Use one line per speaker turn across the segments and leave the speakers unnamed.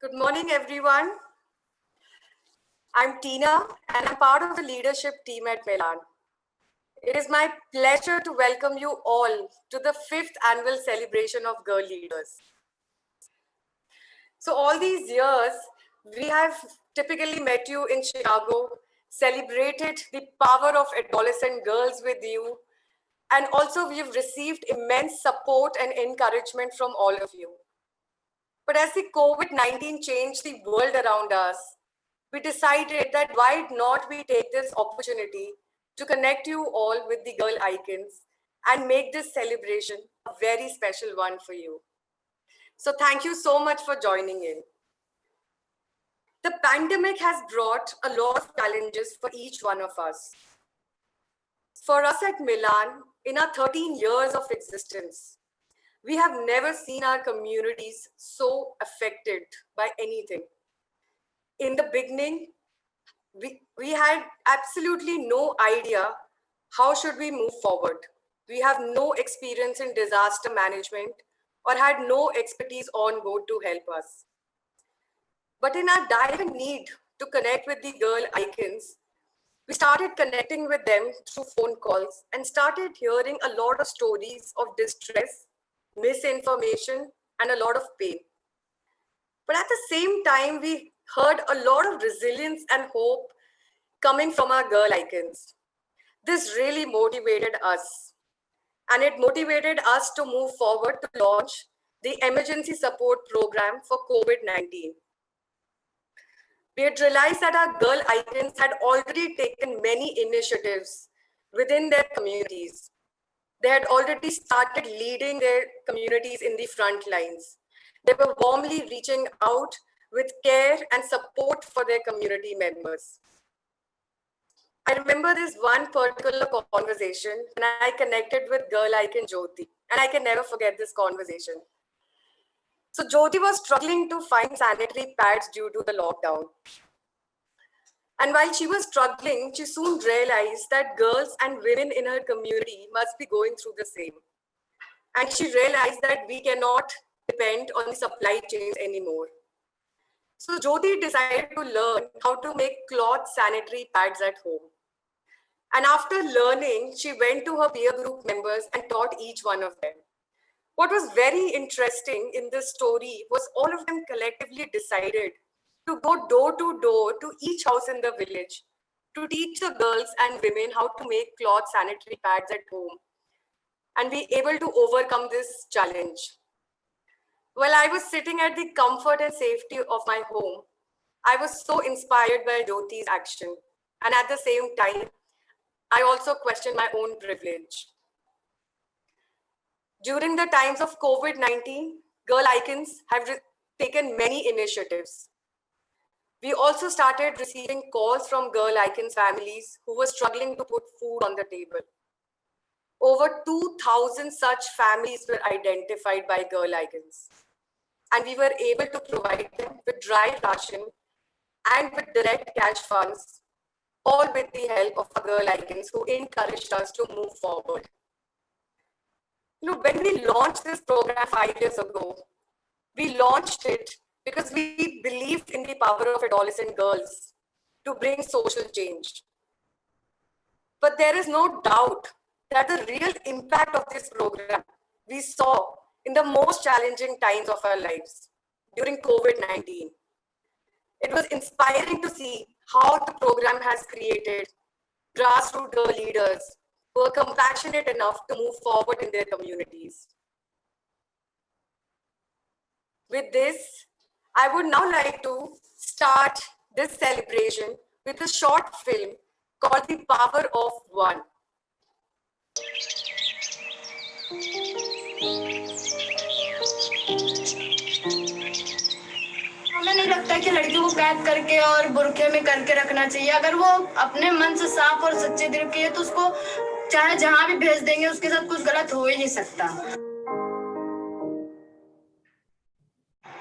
Good morning, everyone. I'm Tina, and I'm part of the leadership team at Milan. It is my pleasure to welcome you all to the 5th annual celebration of Girl Leaders. So all these years, we have typically met you in Chicago, celebrated the power of adolescent girls with you, and also we've received immense support and encouragement from all of you. But as the COVID-19 changed the world around us, we decided that why not we take this opportunity to connect you all with the girl icons and make this celebration a very special one for you. So thank you so much for joining in. The pandemic has brought a lot of challenges for each one of us. For us at Milan, in our 13 years of existence, we have never seen our communities so affected by anything. In the beginning, we had absolutely no idea how should we move forward. We have no experience in disaster management or had no expertise on board to help us. But in our dire need to connect with the girl icons, we started connecting with them through phone calls and started hearing a lot of stories of distress, misinformation, and a lot of pain. But at the same time, we heard a lot of resilience and hope coming from our girl icons. This really motivated us. And it motivated us to move forward to launch the emergency support program for COVID-19. We had realized that our girl icons had already taken many initiatives within their communities. They had already started leading their communities in the front lines. They were warmly reaching out with care and support for their community members. I remember this one particular conversation when I connected with girl icon Jyoti, and I can never forget this conversation. So Jyoti was struggling to find sanitary pads due to the lockdown. And while she was struggling, she soon realized that girls and women in her community must be going through the same. And she realized that we cannot depend on the supply chains anymore. So Jyoti decided to learn how to make cloth sanitary pads at home. And after learning, she went to her peer group members and taught each one of them. What was very interesting in this story was all of them collectively decided to go door to door to each house in the village to teach the girls and women how to make cloth sanitary pads at home and be able to overcome this challenge. While I was sitting at the comfort and safety of my home, I was so inspired by Jyoti's action. And at the same time, I also questioned my own privilege. During the times of COVID-19, girl icons have taken many initiatives. We also started receiving calls from girl icons families who were struggling to put food on the table. Over 2,000 such families were identified by girl icons. And we were able to provide them with dry ration and with direct cash funds, all with the help of our girl icons who encouraged us to move forward. When we launched this program 5 years ago, we launched it because we believed in the power of adolescent girls to bring social change. But there is no doubt that the real impact of this program we saw in the most challenging times of our lives during COVID-19. It was inspiring to see how the program has created grassroots girl leaders who are compassionate enough to move forward in their communities. With this, I would now like to start this celebration with a short film called The Power of One.
हमें नहीं लगता कि लड़कियों को कैद करके और बुरखे में करके रखना चाहिए। अगर वो अपने मन से साफ और सच्चे दिल की है तो उसको चाहे जहां भी भेज देंगे, उसके साथ कुछ गलत हो ही नहीं सकता।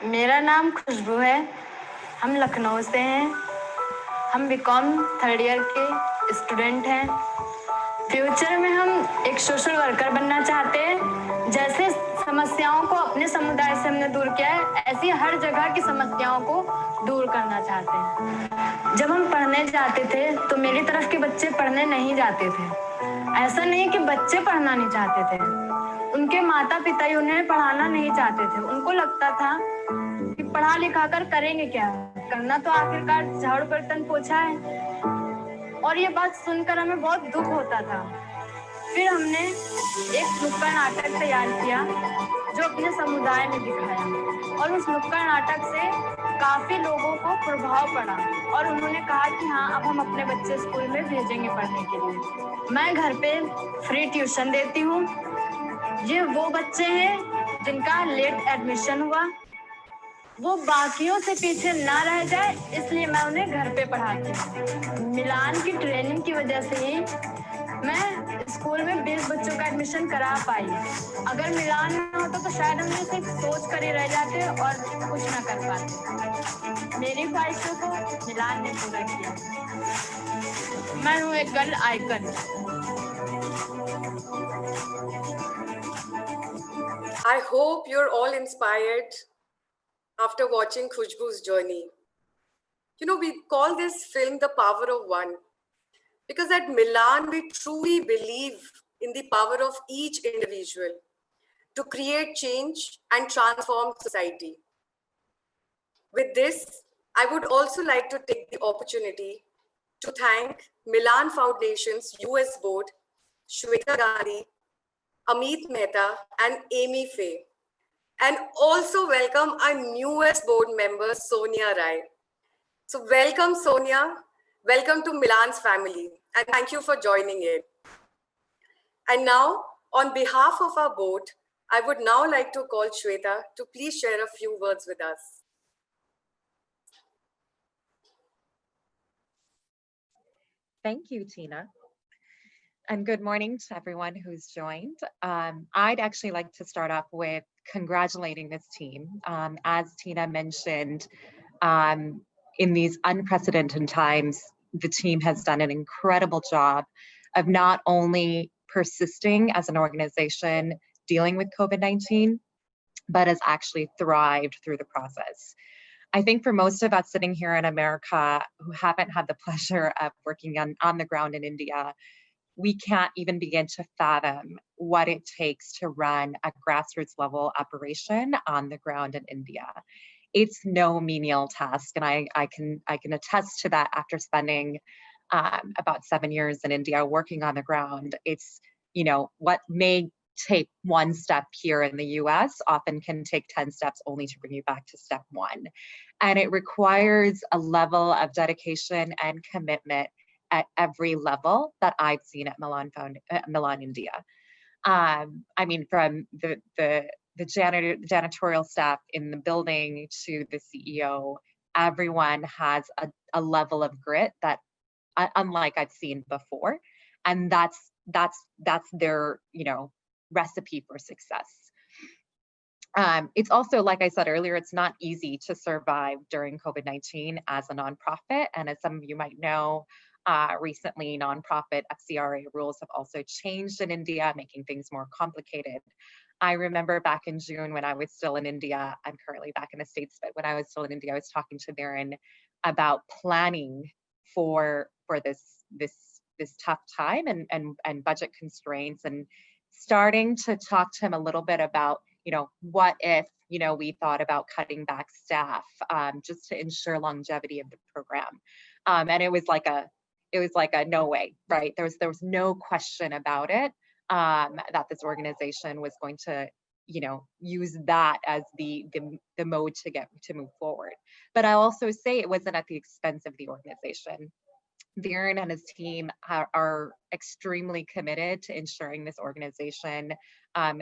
मेरा नाम खुशबू है, हम लखनऊ से हैं, हम बीकॉम 3rd ईयर के स्टूडेंट हैं। फ्यूचर में हम एक सोशल वर्कर बनना चाहते हैं। जैसे समस्याओं को अपने समुदाय से हमने दूर किया है, ऐसी हर जगह की समस्याओं को दूर करना चाहते हैं। जब हम पढ़ने जाते थे तो मेरी तरफ के बच्चे पढ़ने नहीं जाते थे। ऐसा नहीं कि बच्चे पढ़ना नहीं चाहते थे, उनके माता पिता ही उन्हें पढ़ाना नहीं चाहते थे। उनको लगता था कि पढ़ा लिखा कर करेंगे क्या, करना तो आखिरकार झाड़ू बर्तन पोछा है। और ये बात सुनकर हमें बहुत दुख होता था। फिर हमने एक नुक्कड़ नाटक तैयार किया जो अपने समुदाय में दिखाया, और उस नुक्कड़ नाटक से काफी लोगों को प्रभाव पड़ा और उन्होंने कहा कि हाँ, अब हम अपने बच्चे स्कूल में भेजेंगे पढ़ने के लिए। मैं घर पे फ्री ट्यूशन देती हूँ। ये वो बच्चे हैं जिनका लेट एडमिशन हुआ, वो बाकियों से पीछे ना रह जाए, इसलिए मैं उन्हें घर पे पढ़ाती हूँ। मिलान की ट्रेनिंग की वजह से ही मैं स्कूल में 20 बच्चों का एडमिशन करा पाई। अगर मिलान ना होता तो शायद हम ये सिर्फ सोच कर ही रह जाते और कुछ ना कर पाते। मेरी ख्वाहिशों को मिलान ने पूरा किया। मैं हूँ एक girl icon.
I hope you're all inspired after watching Khushbu's journey. You know, we call this film The Power of One because at Milan, we truly believe in the power of each individual to create change and transform society. With this, I would also like to take the opportunity to thank Milan Foundation's US board, Shweta Gandhi, Amit Mehta, and Amy Faye, and also welcome our newest board member, Sonia Rai. So welcome, Sonia. Welcome to Milan's family, and thank you for joining in. And now, on behalf of our board, I would now like to call Shweta to please share a few words with us.
Thank you, Tina. And good morning to everyone who's joined. I'd actually like to start off with congratulating this team. As Tina mentioned, in these unprecedented times, the team has done an incredible job of not only persisting as an organization dealing with COVID-19, but has actually thrived through the process. I think for most of us sitting here in America who haven't had the pleasure of working on the ground in India, we can't even begin to fathom what it takes to run a grassroots level operation on the ground in India. It's no menial task, and I can attest to that after spending about 7 years in India working on the ground. It's, you know, what may take one step here in the US often can take 10 steps only to bring you back to step one. And it requires a level of dedication and commitment at every level that I've seen at Milan India. I mean, from the janitorial staff in the building to the CEO, everyone has a level of grit that unlike I've seen before, and that's their, you know, recipe for success. It's also, like I said earlier, it's not easy to survive during COVID-19 as a nonprofit. And as some of you might know, recently nonprofit FCRA rules have also changed in India, making things more complicated. I remember back in June when I was still in India, I'm currently back in the States, but when I was still in India, I was talking to Darren about planning for this tough time and budget constraints, and starting to talk to him a little bit about, you know, what if, you know, we thought about cutting back staff just to ensure longevity of the program. And it was like a no way, right? There was no question about it, that this organization was going to, you know, use that as the mode to move forward. But I'll also say it wasn't at the expense of the organization. Darren and his team are extremely committed to ensuring this organization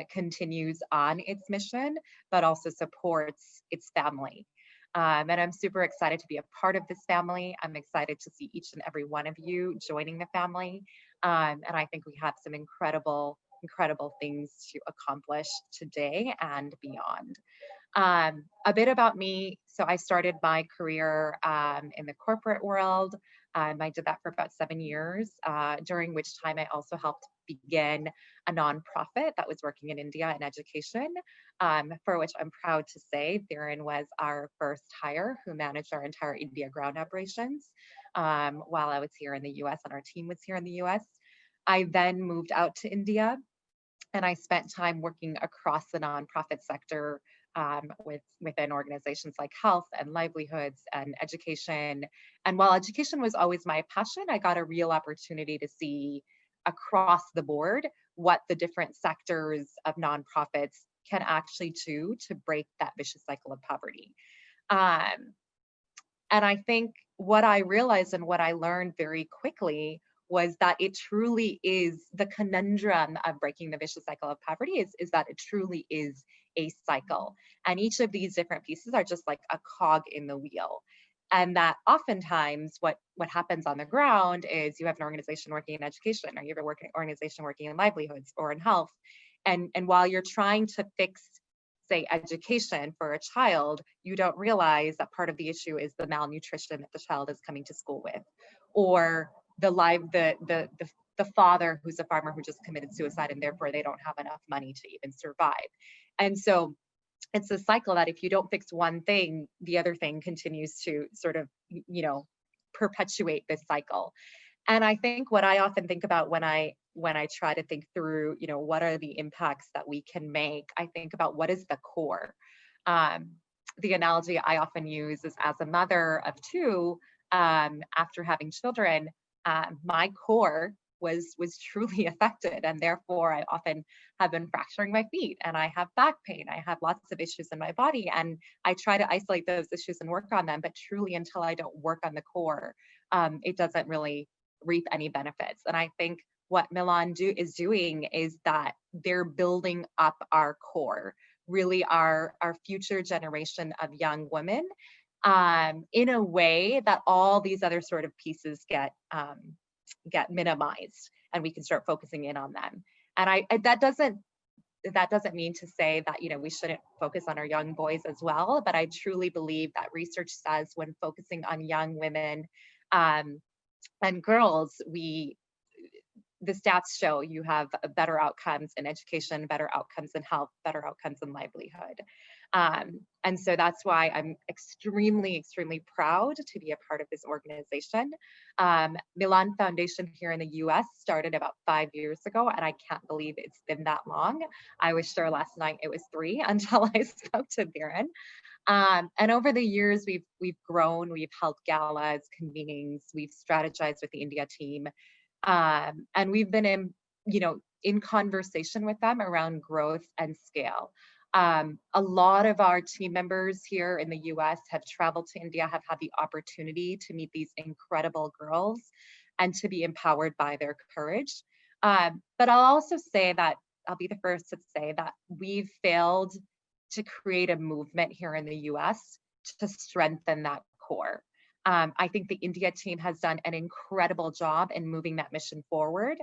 continues on its mission, but also supports its family. And I'm super excited to be a part of this family. I'm excited to see each and every one of you joining the family. And I think we have some incredible things to accomplish today and beyond. A bit about me. So I started my career in the corporate world. I did that for about 7 years, during which time I also helped begin a nonprofit that was working in India in education, for which I'm proud to say Dhiren was our first hire who managed our entire India ground operations while I was here in the US and our team was here in the US. I then moved out to India and I spent time working across the nonprofit sector within organizations like health and livelihoods and education. And while education was always my passion, I got a real opportunity to see across the board what the different sectors of nonprofits can actually do to break that vicious cycle of poverty. And I think what I realized and what I learned very quickly was that it truly is the conundrum of breaking the vicious cycle of poverty is that it truly is a cycle. And each of these different pieces are just like a cog in the wheel. And that oftentimes what happens on the ground is you have an organization working in education, or you have an organization working in livelihoods or in health. And while you're trying to fix, say, education for a child, you don't realize that part of the issue is the malnutrition that the child is coming to school with, or the father who's a farmer who just committed suicide and therefore they don't have enough money to even survive. And so it's a cycle that if you don't fix one thing, the other thing continues to sort of, perpetuate this cycle. And I think what I often think about when I try to think through, what are the impacts that we can make, I think about what is the core. The analogy I often use is, as a mother of two, after having children, my core was truly affected, and therefore I often have been fracturing my feet, and I have back pain, I have lots of issues in my body, and I try to isolate those issues and work on them, but truly until I don't work on the core, it doesn't really reap any benefits. And I think what Milan is doing is that they're building up our core, really our future generation of young women, in a way that all these other sort of pieces get minimized, and we can start focusing in on them. And that doesn't mean to say that we shouldn't focus on our young boys as well, but I truly believe that research says when focusing on young women and girls, the stats show you have better outcomes in education, better outcomes in health, better outcomes in livelihood. And so that's why I'm extremely, extremely proud to be a part of this organization. Milan Foundation here in the US started about 5 years ago, and I can't believe it's been that long. I was sure last night it was 3 until I spoke to Dhiren. And over the years, we've grown, we've held galas, convenings, we've strategized with the India team. And we've been in conversation with them around growth and scale. A lot of our team members here in the US have traveled to India, have had the opportunity to meet these incredible girls and to be empowered by their courage. But I'll also say that, I'll be the first to say that we've failed to create a movement here in the US to strengthen that core. I think the India team has done an incredible job in moving that mission forward.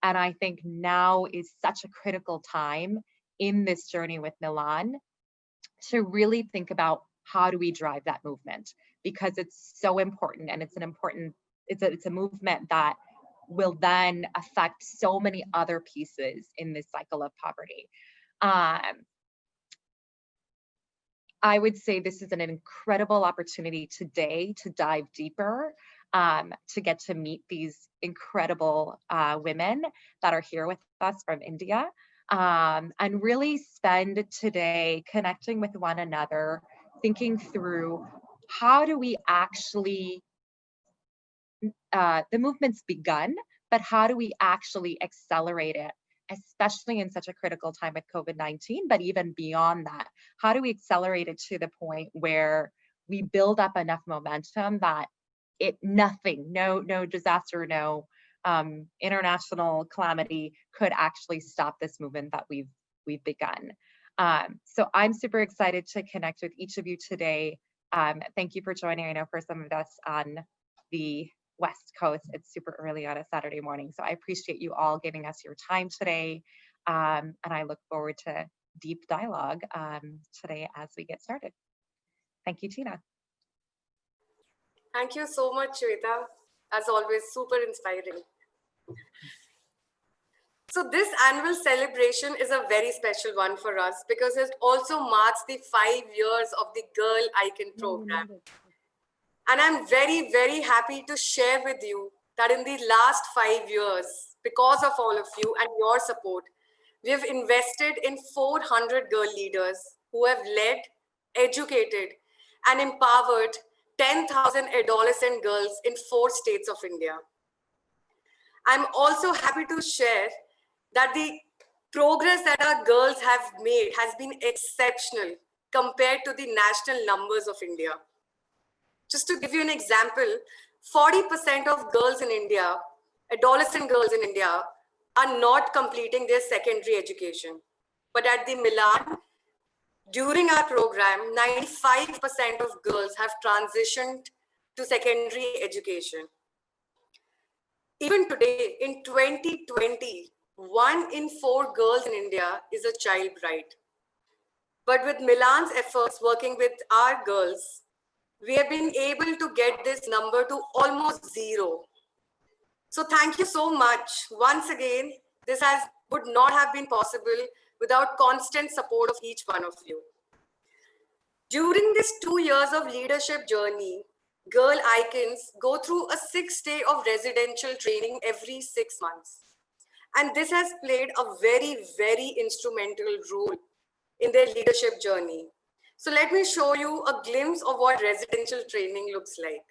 And I think now is such a critical time in this journey with Milan to really think about how do we drive that movement, because it's so important, and it's a movement that will then affect so many other pieces in this cycle of poverty. I would say this is an incredible opportunity today to dive deeper, to get to meet these incredible women that are here with us from India, and really spend today connecting with one another, thinking through how do we actually, the movement's begun, but how do we actually accelerate it, especially in such a critical time with COVID-19, but even beyond that, how do we accelerate it to the point where we build up enough momentum that no disaster, no international calamity could actually stop this movement that we've begun. So I'm super excited to connect with each of you today. Thank you for joining. I know for some of us on the West Coast, it's super early on a Saturday morning. So I appreciate you all giving us your time today. And I look forward to deep dialogue today as we get started. Thank you, Tina.
Thank you so much, Shweta. As always, super inspiring. So this annual celebration is a very special one for us because it also marks the 5 years of the Girl Icon program. And I'm very, very happy to share with you that in the last 5 years, because of all of you and your support, we have invested in 400 girl leaders who have led, educated, and empowered 10,000 adolescent girls in 4 states of India. I'm also happy to share that the progress that our girls have made has been exceptional compared to the national numbers of India. Just to give you an example, 40% of girls in India, adolescent girls in India, are not completing their secondary education. But at the Milan, during our program, 95% of girls have transitioned to secondary education. Even today, in 2020, 1 in 4 girls in India is a child bride. But with Milan's efforts working with our girls, we have been able to get this number to almost 0. So thank you so much. Once again, this would not have been possible without constant support of each one of you. During this 2 years of leadership journey, Girl Icons go through a 6-day of residential training every 6 months. And this has played a very, very instrumental role in their leadership journey. So let me show you a glimpse of what residential training looks like.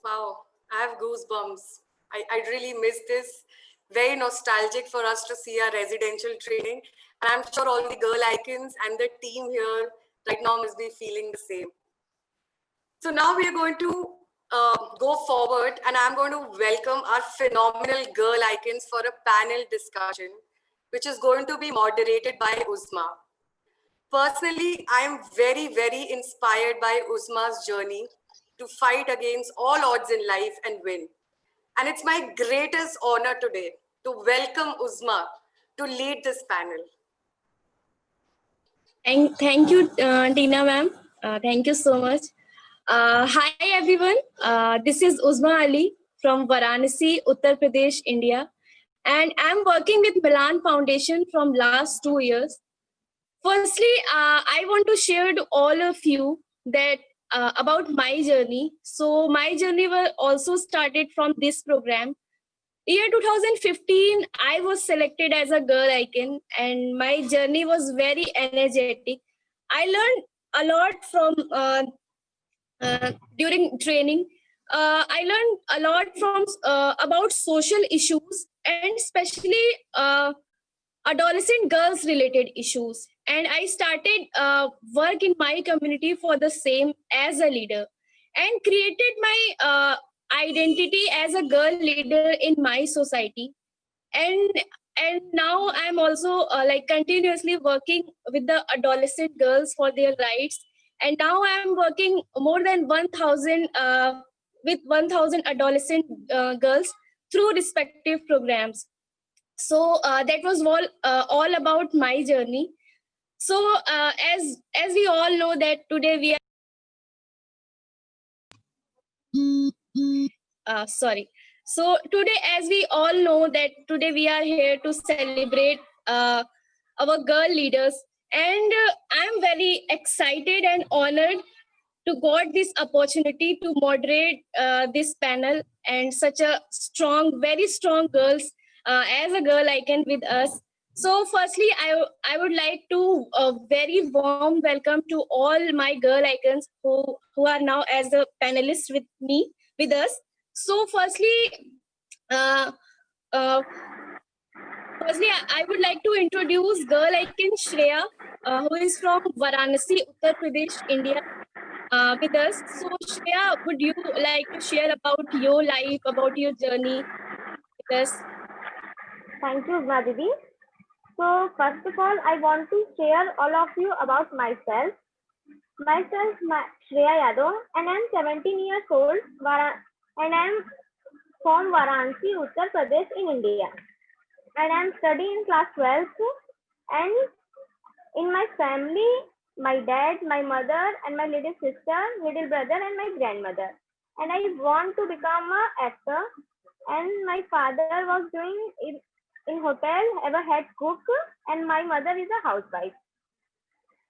Wow, I have goosebumps. I really miss this. Very nostalgic for us to see our residential training. And I'm sure all the Girl Icons and the team here right now must be feeling the same. So now we are going to go forward and I'm going to welcome our phenomenal Girl Icons for a panel discussion, which is going to be moderated by Uzma. Personally, I am very, very inspired by Uzma's journey to fight against all odds in life and win. And it's my greatest honor today to welcome Uzma to lead this panel.
Thank you, Tina ma'am. Thank you so much. Hi everyone. This is Uzma Ali from Varanasi, Uttar Pradesh, India. And I'm working with Milan Foundation from last 2 years. Firstly, I want to share to all of you that about my journey. So my journey was also started from this program. Year 2015, I was selected as a girl icon and my journey was very energetic. I learned a lot from during training. I learned a lot from about social issues and especially adolescent girls related issues. And I started work in my community for the same as a leader and created my identity as a girl leader in my society. And now I'm also like continuously working with the adolescent girls for their rights. And now I'm working more than 1000 with 1000 adolescent girls through respective programs. So that was all about my journey. So as we all know that today we are sorry. So today, as we all know that today we are here to celebrate our girl leaders, and I'm very excited and honored to got this opportunity to moderate this panel and such a strong, very strong girls as a girl icon with us. So firstly, I would like to very warm welcome to all my girl icons who are now as a panelist with me with us. So uh, uh, firstly, I would like to introduce girl icon Shreya, who is from Varanasi, Uttar Pradesh, India, with us. So, Shreya, would you like to share about your life, about your journey with us?
Thank you, Madhuri. So, first of all, I want to share all of you about myself. Myself, Shreya Yadav, and I'm 17 years old, and I'm from Varanasi, Uttar Pradesh in India. And I'm studying in class 12th. And in my family, my dad, my mother, and my little sister, little brother, and my grandmother. And I want to become an actor. And my father was doing in hotel, ever head cook, and my mother is a housewife.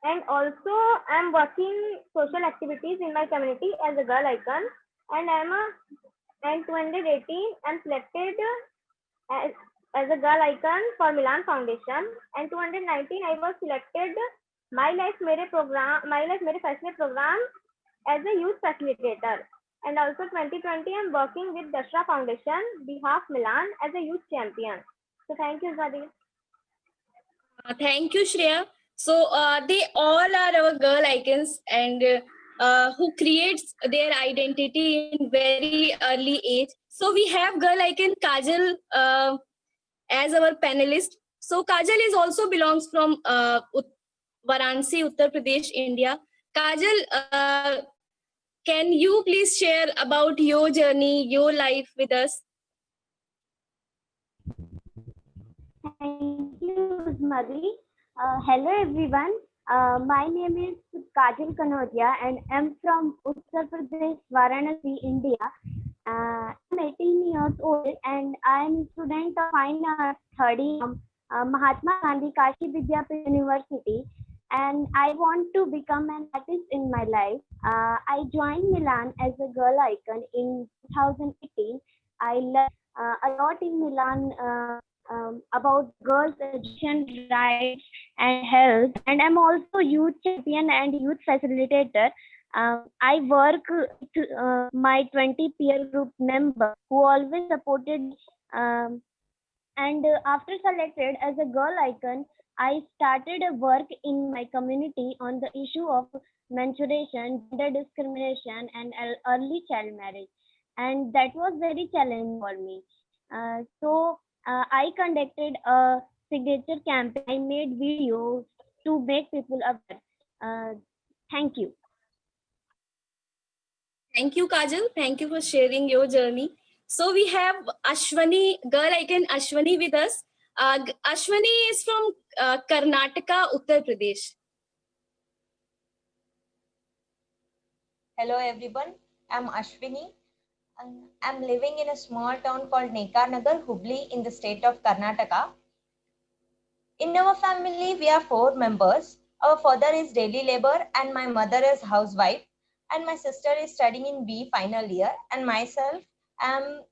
And also, I'm working social activities in my community as a girl icon. And and 2018, I'm selected as, as a girl icon for Milan Foundation. And 2019, I was selected My Life Mere Fashion program as a youth facilitator. And also 2020, I'm working with Dashra Foundation, behalf Milan as a youth champion. So thank you, Zadi.
Thank you, Shreya. So, they all are our girl icons and who creates their identity in very early age. So, we have girl icon Kajal as our panelist. So, Kajal is also belongs from Varanasi, Uttar Pradesh, India. Kajal, can you please share about your journey, your life with us?
Thank you, Madhuri. Hello, everyone. My name is Kajal Kanodia, and I'm from Uttar Pradesh, Varanasi, India. I'm 18 years old, and I'm a student of Fine Arts studying Mahatma Gandhi Kashi Vidyapit University. And I want to become an artist in my life. I joined Milan as a girl icon in 2018. I learned a lot in Milan about girls' education rights and health. And I'm also youth champion and youth facilitator. I work with my 20 peer group member who always supported. Um, and after selected as a girl icon, I started a work in my community on the issue of menstruation, gender discrimination, and early child marriage. And that was very challenging for me. I conducted a signature campaign. I made videos to make people aware. Thank you.
Thank you, Kajal. Thank you for sharing your journey. So we have Ashwani, girl icon Ashwani with us. Ashwani is from Karnataka, Uttar Pradesh.
Hello everyone, I'm Ashwini. I'm living in a small town called Nagar, Hubli in the state of Karnataka. In our family, we are 4 members. Our father is daily labor and my mother is housewife and my sister is studying in B final year and myself, I'm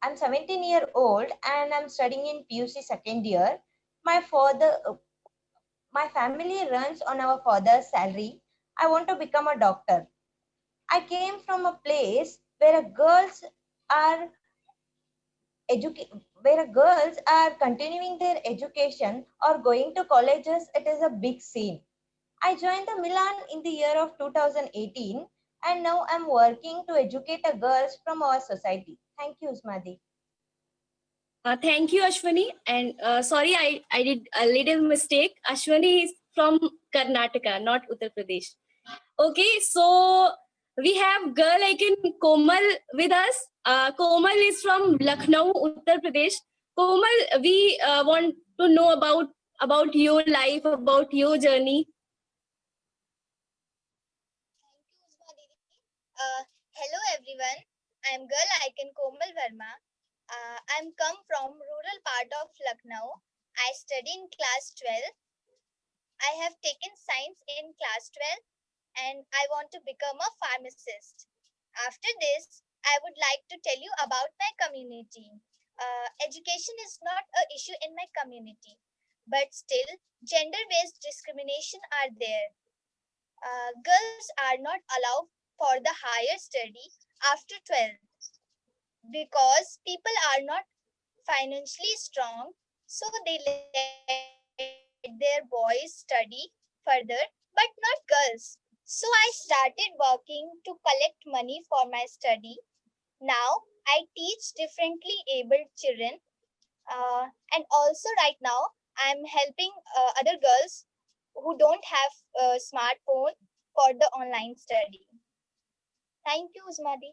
17-year-old and I'm studying in PUC second year. My family runs on our father's salary. I want to become a doctor. I came from a place where girls are girls are continuing their education or going to colleges. It is a big scene. I joined the Milan in the year of 2018 and now I'm working to educate the girls from our society. Thank you, Smadi.
Thank you, Ashwani. And sorry, I did a little mistake. Ashwani is from Karnataka, not Uttar Pradesh. Okay, so we have girl icon Komal with us. Komal is from Lucknow, Uttar Pradesh. Komal, we want to know about your life, about your journey.
Thank you, Uzma Didi. Hello everyone. I'm girl icon Komal Verma. I'm come from rural part of Lucknow. I study in class 12. I have taken science in class 12 and I want to become a pharmacist. After this, I would like to tell you about my community. Education is not an issue in my community, but still, gender-based discrimination are there. Girls are not allowed for the higher study after 12th because people are not financially strong, so they let their boys study further, but not girls. So I started working to collect money for my study. Now I teach differently abled children, and also right now I'm helping other girls who don't have a smartphone for the online study. Thank you, Usmadi.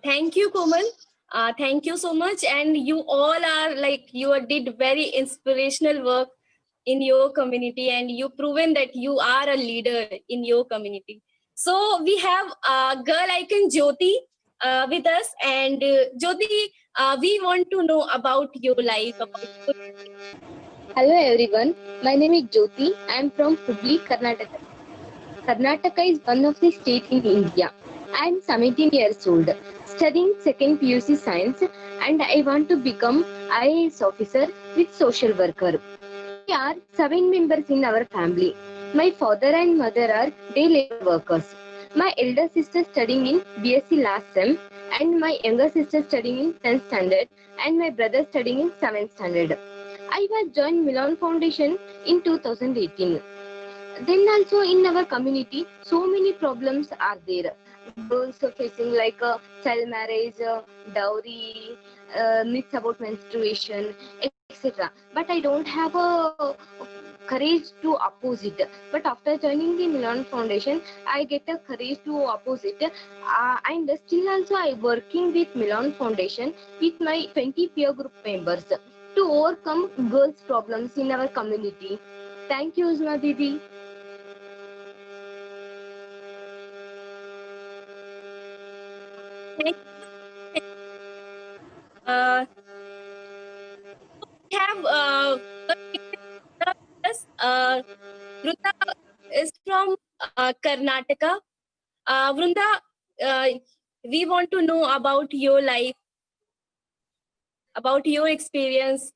Thank you, Komal. Thank you so much. And you all are like, you did very inspirational work in your community, and you proven that you are a leader in your community. So we have girl icon Jyoti with us. And Jyoti, we want to know about your life.
Hello everyone, my name is Jyoti. I am from Hubli, Karnataka. Karnataka is one of the states in India. I am 17 years old, studying second PUC science, and I want to become IAS officer with social worker. We are 7 members in our family. My father and mother are day labor workers. My elder sister studying in BSc last sem, and my younger sister studying in 10th standard, and my brother studying in 7th standard. I was joined Milan Foundation in 2018. Then also in our community, so many problems are there. Girls are facing like child marriage, dowry, myths about menstruation, etc. But I don't have a courage to oppose it. But after joining the Milan Foundation, I get a courage to oppose it. And still also I working with Milan Foundation with my 20 peer group members to overcome girls' problems in our community. Thank you, Uzma Didi.
We have Vrunda is from Karnataka. Vrunda, uh, we want to know about your life, about your experience.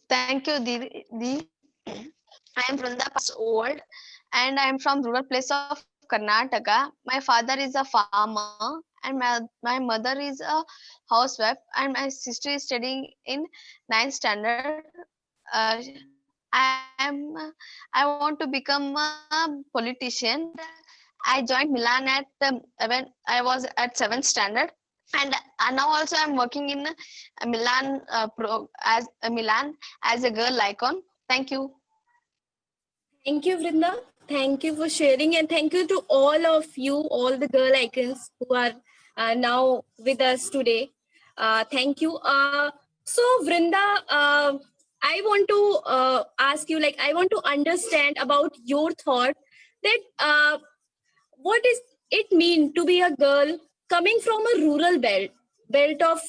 Thank you, Didi. I am Vrunda old, and I am from rural place of Karnataka. My father is a farmer, and my mother is a housewife, and my sister is studying in 9th standard. Uh, I want to become a politician. I joined Milan at when I was at 7th standard, and now also I'm working in Milan as Milan as a girl icon. Thank you.
Thank you, Vrinda. Thank you for sharing, and thank you to all of you, all the girl icons who are now with us today. Thank you. So, Vrinda, I want to ask you, like, I want to understand about your thought that what is it mean to be a girl coming from a rural belt of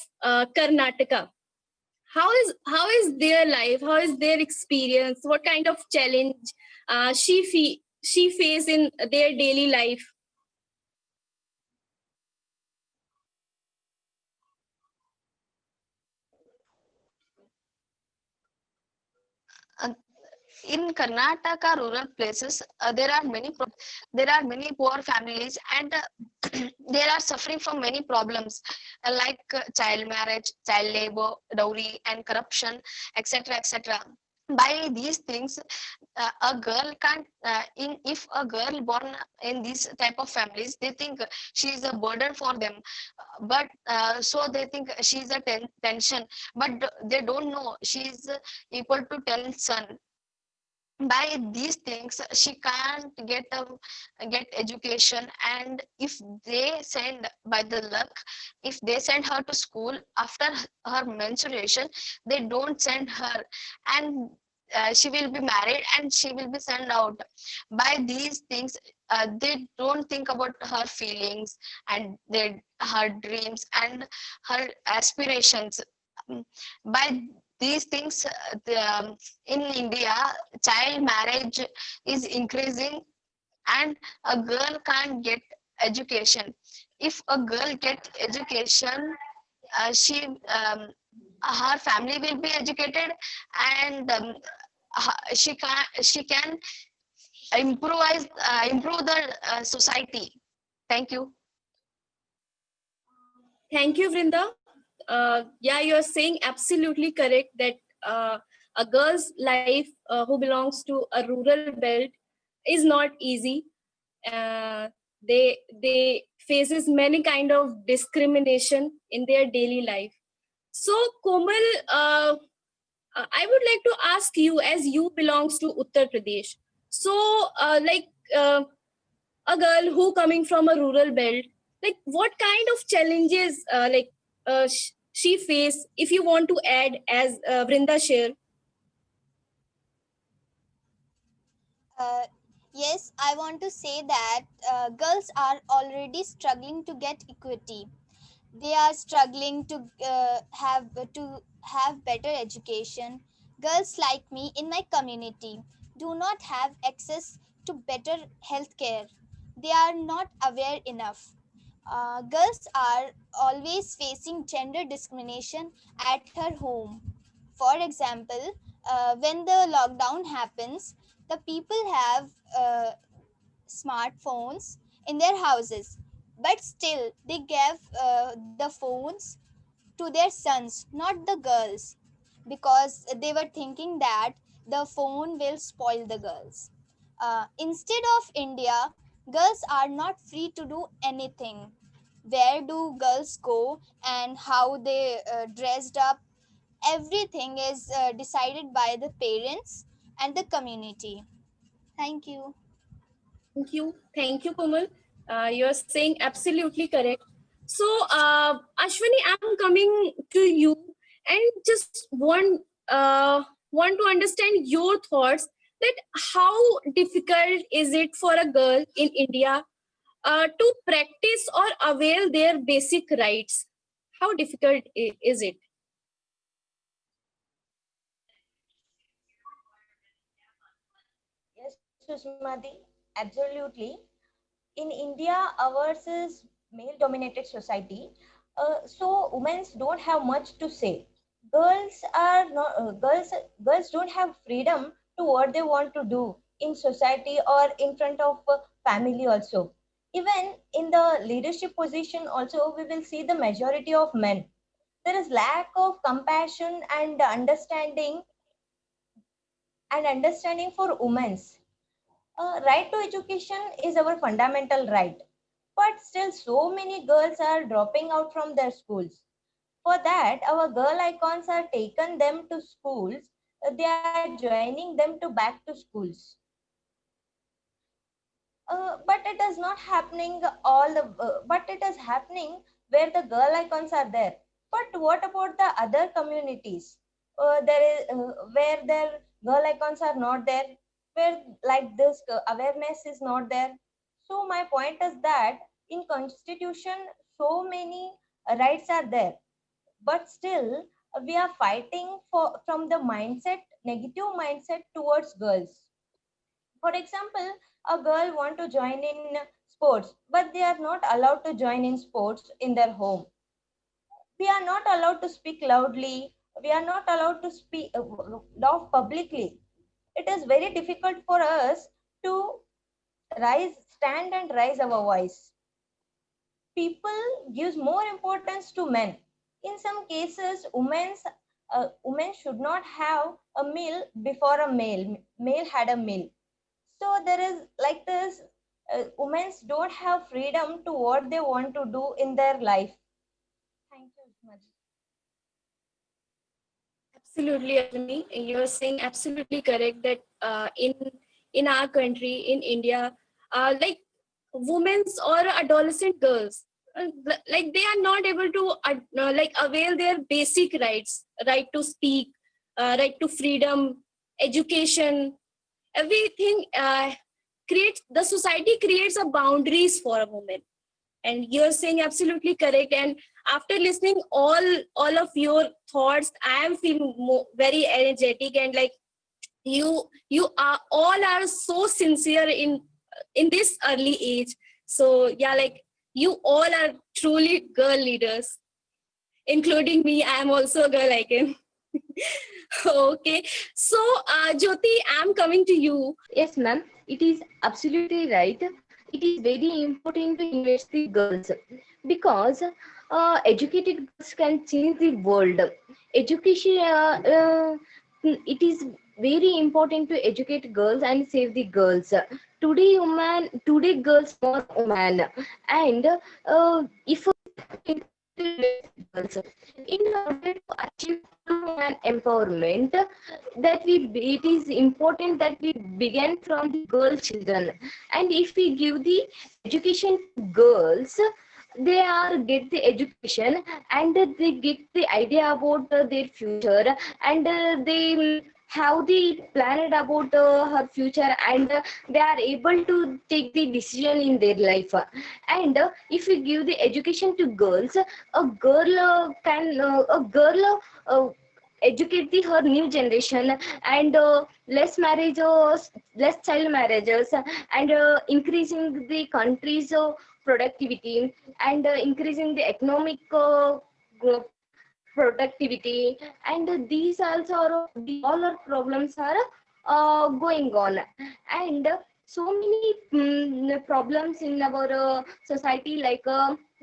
Karnataka? How is their life? How is their experience? What kind of challenge she face in their daily life?
Uh, in Karnataka rural places, there are many poor families, and they are suffering from many problems like child marriage, child labor, dowry, and corruption, etc., etc. By these things, a girl can't. If a girl born in these type of families, they think she is a burden for them, but so they think she is a tension, but they don't know she is equal to 10 son. By these things she can't get education, and if they send by the luck, if they send her to school after her menstruation, they don't send her, and she will be married and she will be sent out. By these things, they don't think about her feelings and her dreams and her aspirations. By these things in India, child marriage is increasing, and a girl can't get education. If a girl get education, she her family will be educated, and she can improve the society. Thank you.
Thank you, Vrinda. Yeah, you're saying absolutely correct that a girl's life who belongs to a rural belt is not easy. Uh, they faces many kind of discrimination in their daily life. So, Komal, I would like to ask you, as you belongs to Uttar Pradesh. So, uh, a girl who coming from a rural belt, like what kind of challenges she face, if you want to add as Vrinda share?
Uh, yes, I want to say that girls are already struggling to get equity. They are struggling to have better education. Girls like me in my community do not have access to better health care. They are not aware enough. Girls are always facing gender discrimination at her home. For example, when the lockdown happens, the people have smartphones in their houses, but still they gave the phones to their sons, not the girls, because they were thinking that the phone will spoil the girls. Instead of India, girls are not free to do anything. Where do girls go and how they dressed up? Everything is decided by the parents and the community. Thank you.
Thank you, Komal. You're saying absolutely correct. So, Ashwini, I'm coming to you and just want to understand your thoughts that how difficult is it for a girl in India to practice or avail their basic rights? How difficult is it?
Yes, Susmati, absolutely. In India, ours is male-dominated society, so women don't have much to say. Girls are not girls don't have freedom to what they want to do in society or in front of family also. Even in the leadership position, also we will see the majority of men. There is lack of compassion and understanding for women. Right to education is our fundamental right, but still so many girls are dropping out from their schools. For that, our girl icons are taken them to schools. They are joining them to back to schools. But it is not happening but it is happening where the girl icons are there. But what about the other communities? There is where their girl icons are not there, where like this awareness is not there. So my point is that in constitution so many rights are there, but still we are fighting for from the mindset negative mindset towards girls. For example, a girl want to join in sports, but they are not allowed to join in sports in their home. We are not allowed to speak loudly. We are not allowed to speak laugh publicly. It is very difficult for us to stand and raise our voice. People gives more importance to men. In some cases, women should not have a meal before a male had a meal. So there is like this, women don't have freedom to what they want to do in their life. Thank you so much.
Absolutely, Ashwini. You're saying absolutely correct that in our country, in India, like women's or adolescent girls, like they are not able to like avail their basic rights, right to speak, right to freedom, education, everything. Creates the society creates a boundaries for a woman, And you're saying absolutely correct. And after listening all of your thoughts, I am feeling very energetic, and like you are all are so sincere in this early age. So yeah, like you all are truly girl leaders, including me. I am also a girl icon. Okay, so Jyoti, I'm coming to you.
Yes, ma'am. It is absolutely right. It is very important to invest the girls because educated girls can change the world. Education, it is very important to educate girls and save the girls. Today girls more women, and if girls, in order to achieve women empowerment, that it is important that we begin from the girl children, and if we give the education to girls, they are get the education and they get the idea about their future, and they have the planned about her future, and they are able to take the decision in their life. And if we give the education to girls, a girl educate the her new generation, and less child marriages, and increasing the country's productivity, and increasing the economic productivity, and these also are the all our problems are going on. And so many problems in our society, like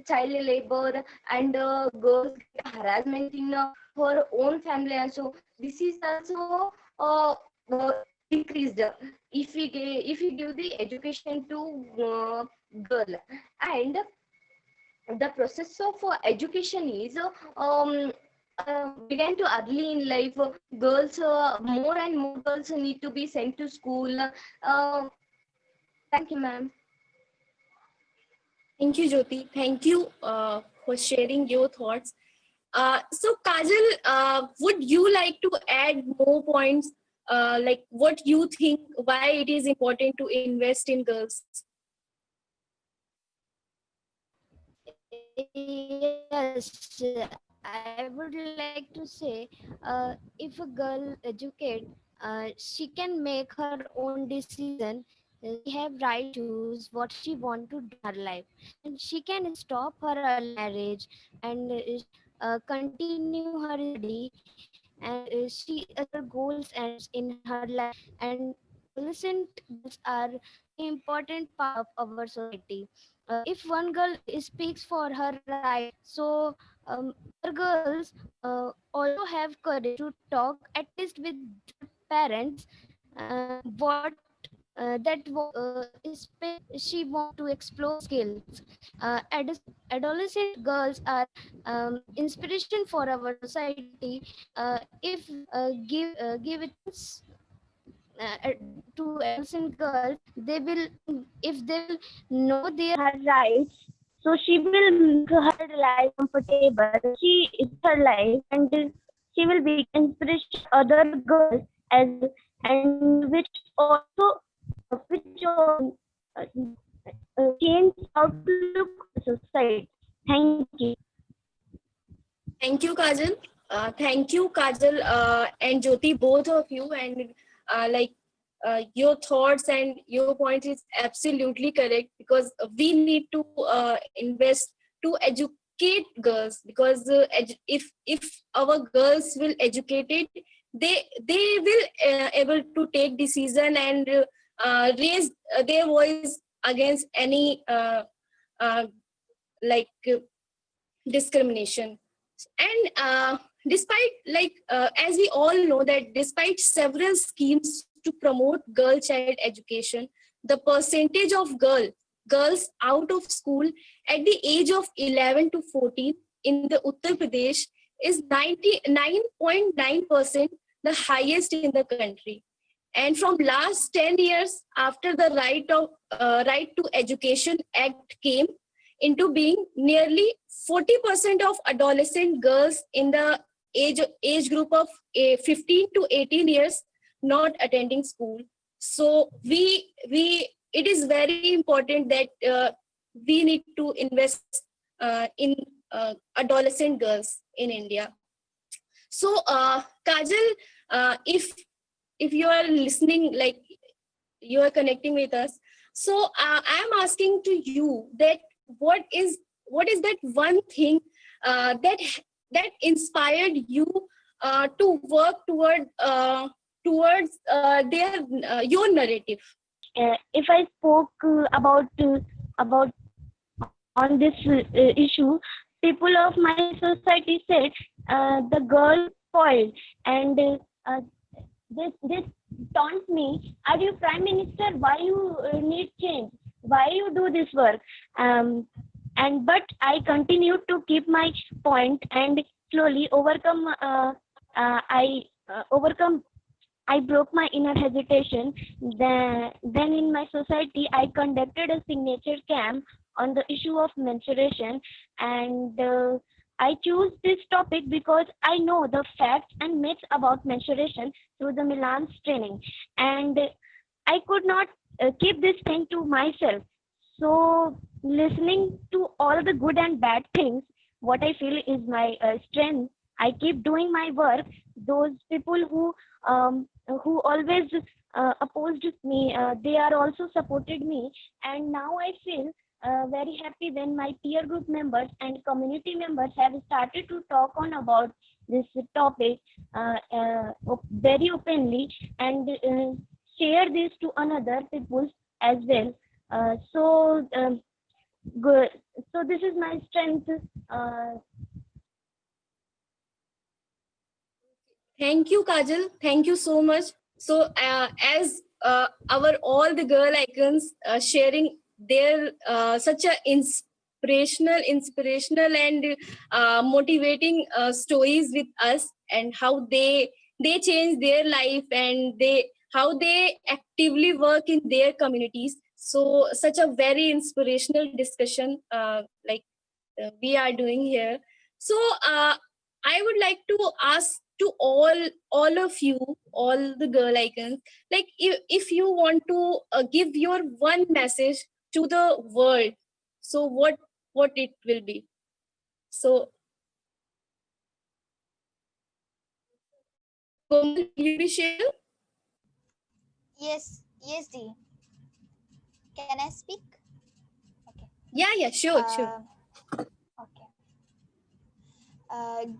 child labor, and girls get harassment in her own family also. This is also decreased if we give the education to girl. And the process of education is began to early in life. Girls, more and more girls need to be sent to school. Thank you, ma'am.
Thank you, Jyoti. Thank you for sharing your thoughts. So Kajal, would you like to add more points, like what you think, why it is important to invest in girls?
Yes, I would like to say, if a girl educate, she can make her own decision. She have right to choose what she want to do in her life, and she can stop her early marriage, and continue her study, and she her goals and in her life. And adolescent girls are very important part of our society. If one girl speaks for her right, so other girls also have courage to talk at least with their parents, what that she want to explore skills. Adolescent girls are inspiration for our society. If give a chance to adolescent girls, they will, if they will know their her rights, so she will make her life comfortable. She is her life, and she will be inspiration other girls as, and which also which change outlook of society. Thank you.
Thank you, Kajal. Thank you, Kajal and Jyoti, both of you. And your thoughts and your point is absolutely correct, because we need to invest to educate girls, because if our girls will educate it, they will able to take decision and raise their voice against any like discrimination. And despite as we all know that despite several schemes to promote girl child education, the percentage of girls out of school at the age of 11 to 14 in the Uttar Pradesh is 99.9%, the highest in the country. And from last 10 years, after the right to education act came into being, nearly 40% of adolescent girls in the age group of 15 to 18 years not attending school. So it is very important that we need to invest in adolescent girls in India. So, Kajal, if you are listening, like you are connecting with us, so I am asking to you that what is that one thing that inspired you to work towards their your narrative?
If I spoke about on this issue, people of my society said the girl spoiled, and this taunts me. Are you prime minister? Why you need change? Why you do this work? And but I continue to keep my point and slowly overcome. I broke my inner hesitation. Then in my society, I conducted a signature camp on the issue of menstruation, and I choose this topic because I know the facts and myths about menstruation through the Milan's training, and I could not keep this thing to myself. So, listening to all the good and bad things, what I feel is my strength. I keep doing my work. Those people who always opposed me, they are also supported me, and now I feel very happy when my peer group members and community members have started to talk on about this topic very openly, and share this to another people as well. Good. So this is my strength.
Thank you, Kajal. Thank you so much. So, as our all the girl icons sharing their such a inspirational and motivating stories with us, and how they change their life, and how they actively work in their communities. So, such a very inspirational discussion, we are doing here. So, I would like to ask to all of you, all the girl icons, like if you want to give your one message to the world, so what it will be? So, Komal, will you be share?
Yes, Dee. Can I speak? Okay.
Yeah, sure.
Okay.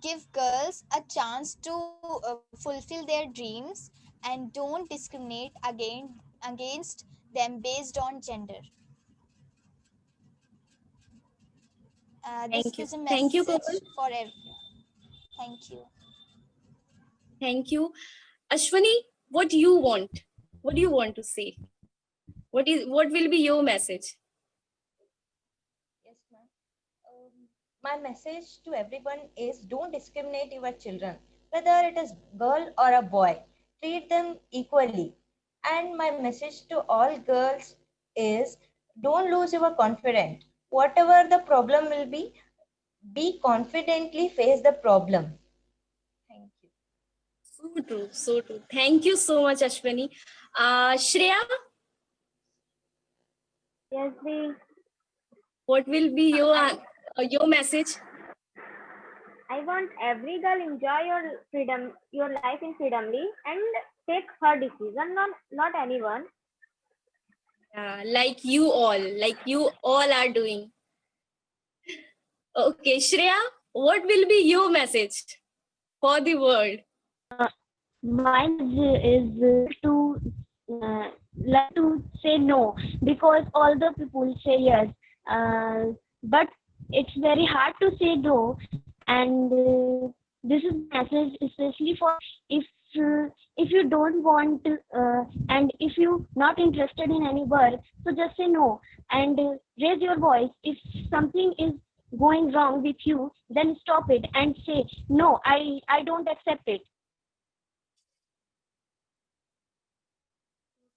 Give girls a chance to fulfill their dreams, and don't discriminate against them based on gender. This is a
Thank you,
message
Komal.
for everyone. Thank you.
Thank you, Ashwani. What do you want? What do you want to say? What will be your message?
Yes, ma'am. My message to everyone is don't discriminate your children, whether it is girl or a boy. Treat them equally. And my message to all girls is don't lose your confidence. Whatever the problem will be confidently face the problem. Thank you.
So true. Thank you so much, Ashwani. Shreya,
Yes,
what will be your message?
I want every girl enjoy your freedom, your life in freedomly, and take her decision, not anyone.
Like you all are doing. Okay, Shreya, what will be your message for the world?
Mine is to like to say no, because all the people say yes, but it's very hard to say no, and this is message especially for if if you don't want and if you not interested in any work, so just say no, and raise your voice. If something is going wrong with you, then stop it and say no, I don't accept it.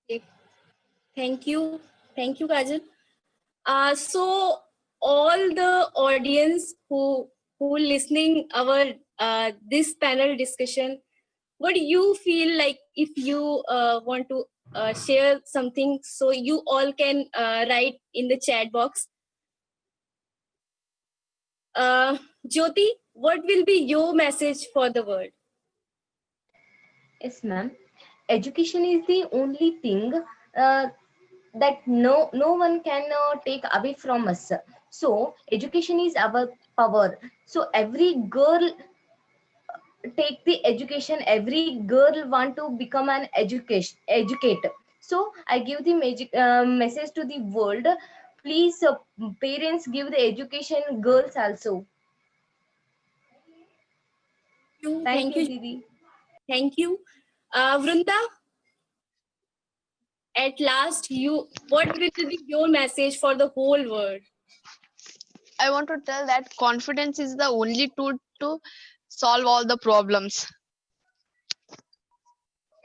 Okay. Thank you, Kajal. So all the audience who listening our this panel discussion, what do you feel like? If you want to share something, so you all can write in the chat box. Jyoti, what will be your message for the world?
Yes, ma'am. Education is the only thing that no one can take away from us. So education is our power. So every girl take the education. Every girl want to become an educator. So I give the magic message to the world. Please, parents, give the education girls also. Thank
Thank
you,
you.
Didi.
Thank you. Vrunda, at last, what will be your message for the whole world?
I want to tell that confidence is the only tool to solve all the problems.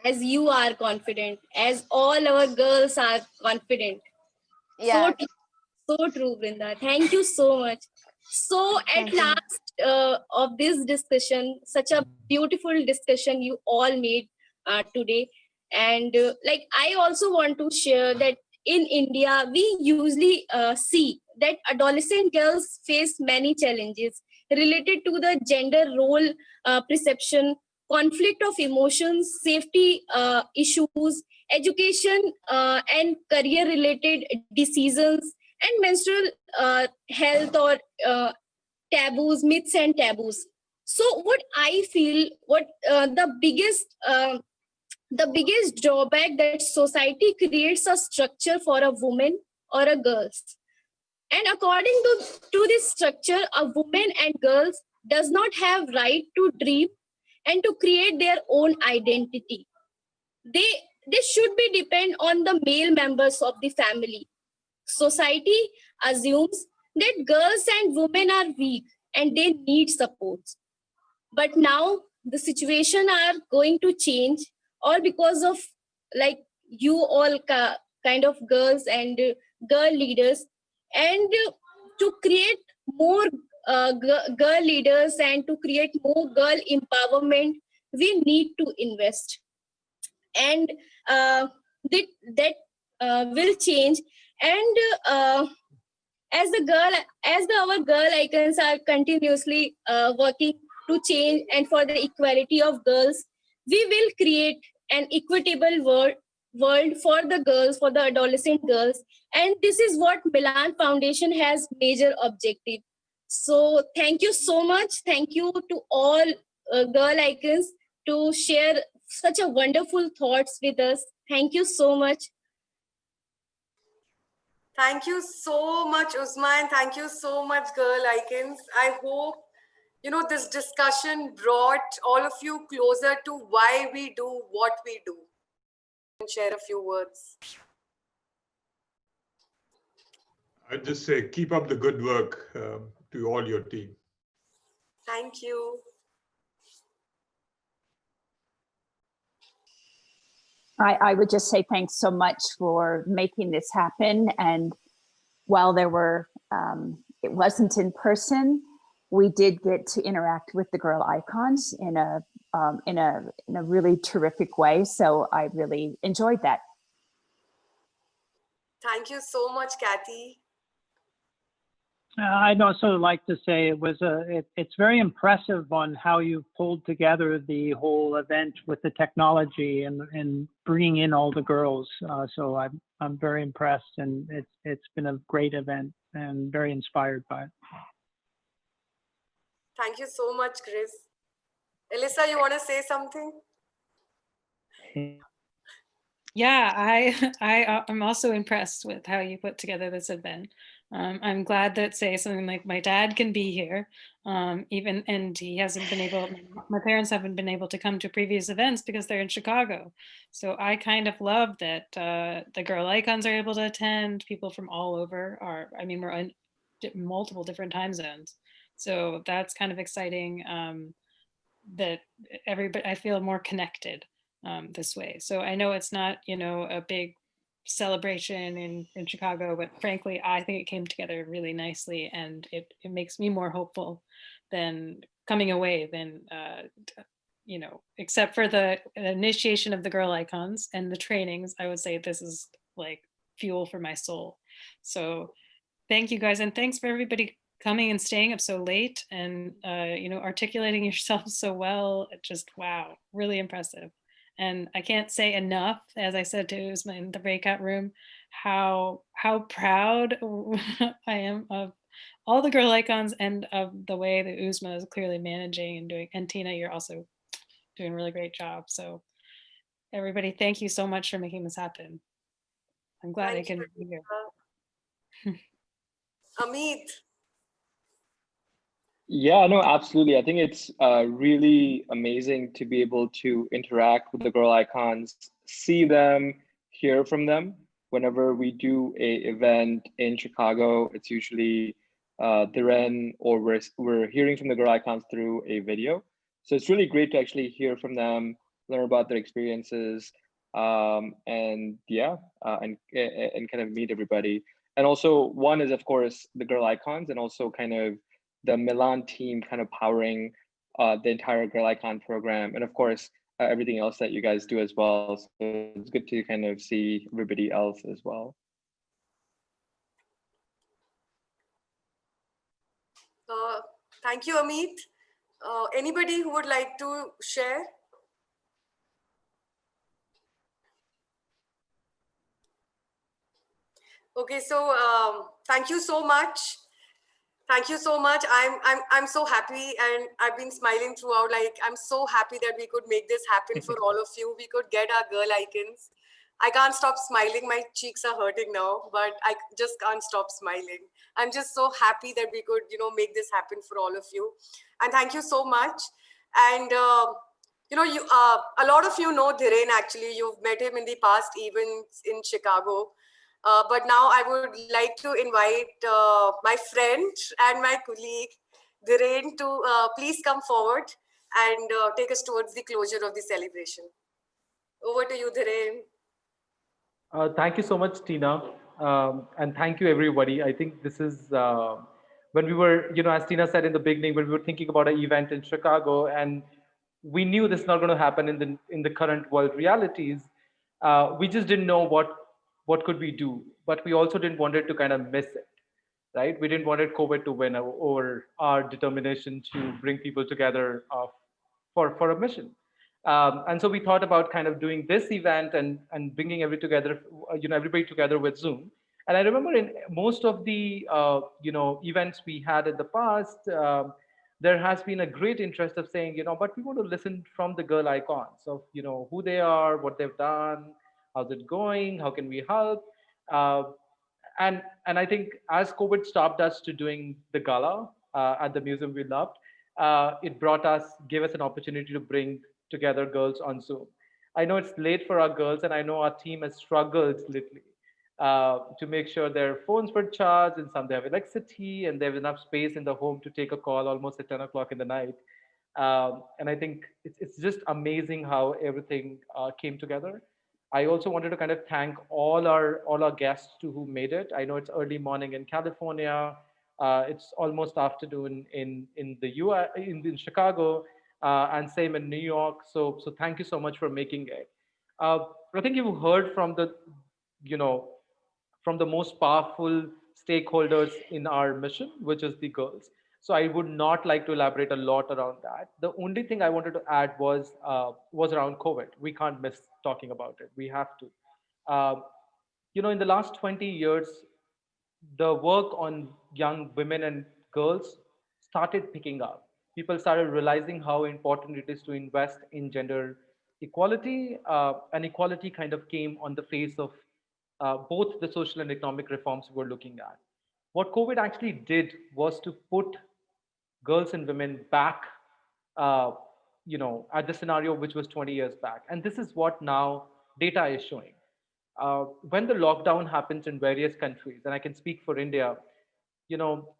As you are confident, as all our girls are confident.
Yeah.
So true, Brinda. Thank you so much. So at
Thank you.
last of this discussion, such a beautiful discussion you all made today. And like I also want to share that in India, we usually see that adolescent girls face many challenges related to the gender role perception, conflict of emotions, safety issues, education and career related decisions, and menstrual health or taboos, myths and taboos. So what I feel, what the biggest drawback that society creates a structure for a woman or a girls, and according to this structure, a woman and girls does not have right to dream and to create their own identity. They should be depend on the male members of the family. Society assumes that girls and women are weak and they need support. But now the situation are going to change, all because of like you all kind of girls and girl leaders, and to create more girl leaders and to create more girl empowerment, we need to invest. And that, that will change. And as the girl as the our girl icons are continuously working to change and for the equality of girls, we will create an equitable world for the girls, for the adolescent girls. And this is what Milan Foundation has major objective. So thank you so much. Thank you to all girl icons to share such a wonderful thoughts with us. Thank you so much.
Thank you so much, Uzma, and thank you so much, Girl Icons. I hope, this discussion brought all of you closer to why we do what we do. And share a few words.
I'd just say keep up the good work to all your team.
Thank you.
I would just say thanks so much for making this happen. And while it wasn't in person, we did get to interact with the girl icons in a really terrific way. So I really enjoyed that.
Thank you so much, Kathy.
I'd also like to say it's very impressive on how you pulled together the whole event with the technology and bringing in all the girls. So I'm very impressed, and it's been a great event and very inspired by it.
Thank you so much, Chris. Alyssa, you want to say something?
Yeah, I'm also impressed with how you put together this event. I'm glad that, say, something like my dad can be here, and he hasn't been able, my parents haven't been able to come to previous events because they're in Chicago. So I kind of love that the girl icons are able to attend, people from all over we're in multiple different time zones. So that's kind of exciting, that everybody, I feel more connected this way. So I know it's not, a big celebration in Chicago, but frankly, I think it came together really nicely, and it makes me more hopeful than coming away than, except for the initiation of the girl icons and the trainings, I would say this is like fuel for my soul. So thank you guys. And thanks for everybody coming and staying up so late and, you know, articulating yourself so well. Just wow, really impressive. And I can't say enough, as I said to Uzma in the breakout room, how proud I am of all the girl icons and of the way that Uzma is clearly managing and doing. And Tina, you're also doing a really great job. So everybody, thank you so much for making this happen. I'm glad I
Thank you,
can be here.
Amit.
Yeah, no, absolutely. I think it's really amazing to be able to interact with the girl icons, see them, hear from them. Whenever we do a event in Chicago, it's usually Dhiren, or we're hearing from the girl icons through a video. So it's really great to actually hear from them, learn about their experiences, and yeah, and kind of meet everybody. And also, one is of course the girl icons, and also kind of the Milan team kind of powering the entire Girl Icon program, and of course everything else that you guys do as well. So it's good to kind of see everybody else as well.
Thank you, Amit. Anybody who would like to share? Okay, so thank you so much. Thank you so much. I'm so happy, and I've been smiling throughout. Like, I'm so happy that we could make this happen for all of you. We could get our girl icons. I can't stop smiling. My cheeks are hurting now, but I just can't stop smiling. I'm just so happy that we could, you know, make this happen for all of you. And thank you so much. And you know, a lot of you know Dhiren. Actually, you've met him in the past events in Chicago. But now I would like to invite my friend and my colleague, Dhiren, to please come forward and take us towards the closure of the celebration. Over to you, Dhiren.
Thank you so much, Tina. And thank you, everybody. I think this is when we were, you know, as Tina said in the beginning, when we were thinking about an event in Chicago, and we knew this is not going to happen in the current world realities. We just didn't know what could we do, but we also didn't want it to kind of miss it, right? We didn't want it COVID to win over our determination to bring people together for a mission. And so we thought about kind of doing this event and bringing everybody together with Zoom. And I remember in most of the events we had in the past, there has been a great interest of saying, but we want to listen from the girl icons of who they are, what they've done, how's it going, how can we help. Uh, and I think as COVID stopped us to doing the gala at the museum we loved, it gave us an opportunity to bring together girls on Zoom. I know it's late for our girls, and I know our team has struggled lately to make sure their phones were charged, and some they have electricity, and they have enough space in the home to take a call almost at 10 o'clock in the night. And I think it's just amazing how everything came together. I also wanted to kind of thank all our guests who made it. I know it's early morning in California. It's almost afternoon in the US, in Chicago, and same in New York. So thank you so much for making it. I think you heard from the most powerful stakeholders in our mission, which is the girls. So I would not like to elaborate a lot around that. The only thing I wanted to add was around COVID. We can't miss talking about it. We have to. In the last 20 years, the work on young women and girls started picking up. People started realizing how important it is to invest in gender equality, and equality kind of came on the face of both the social and economic reforms we're looking at. What COVID actually did was to put girls and women back, uh, at the scenario which was 20 years back. And this is what now data is showing. When the lockdown happens in various countries, and I can speak for India, you know,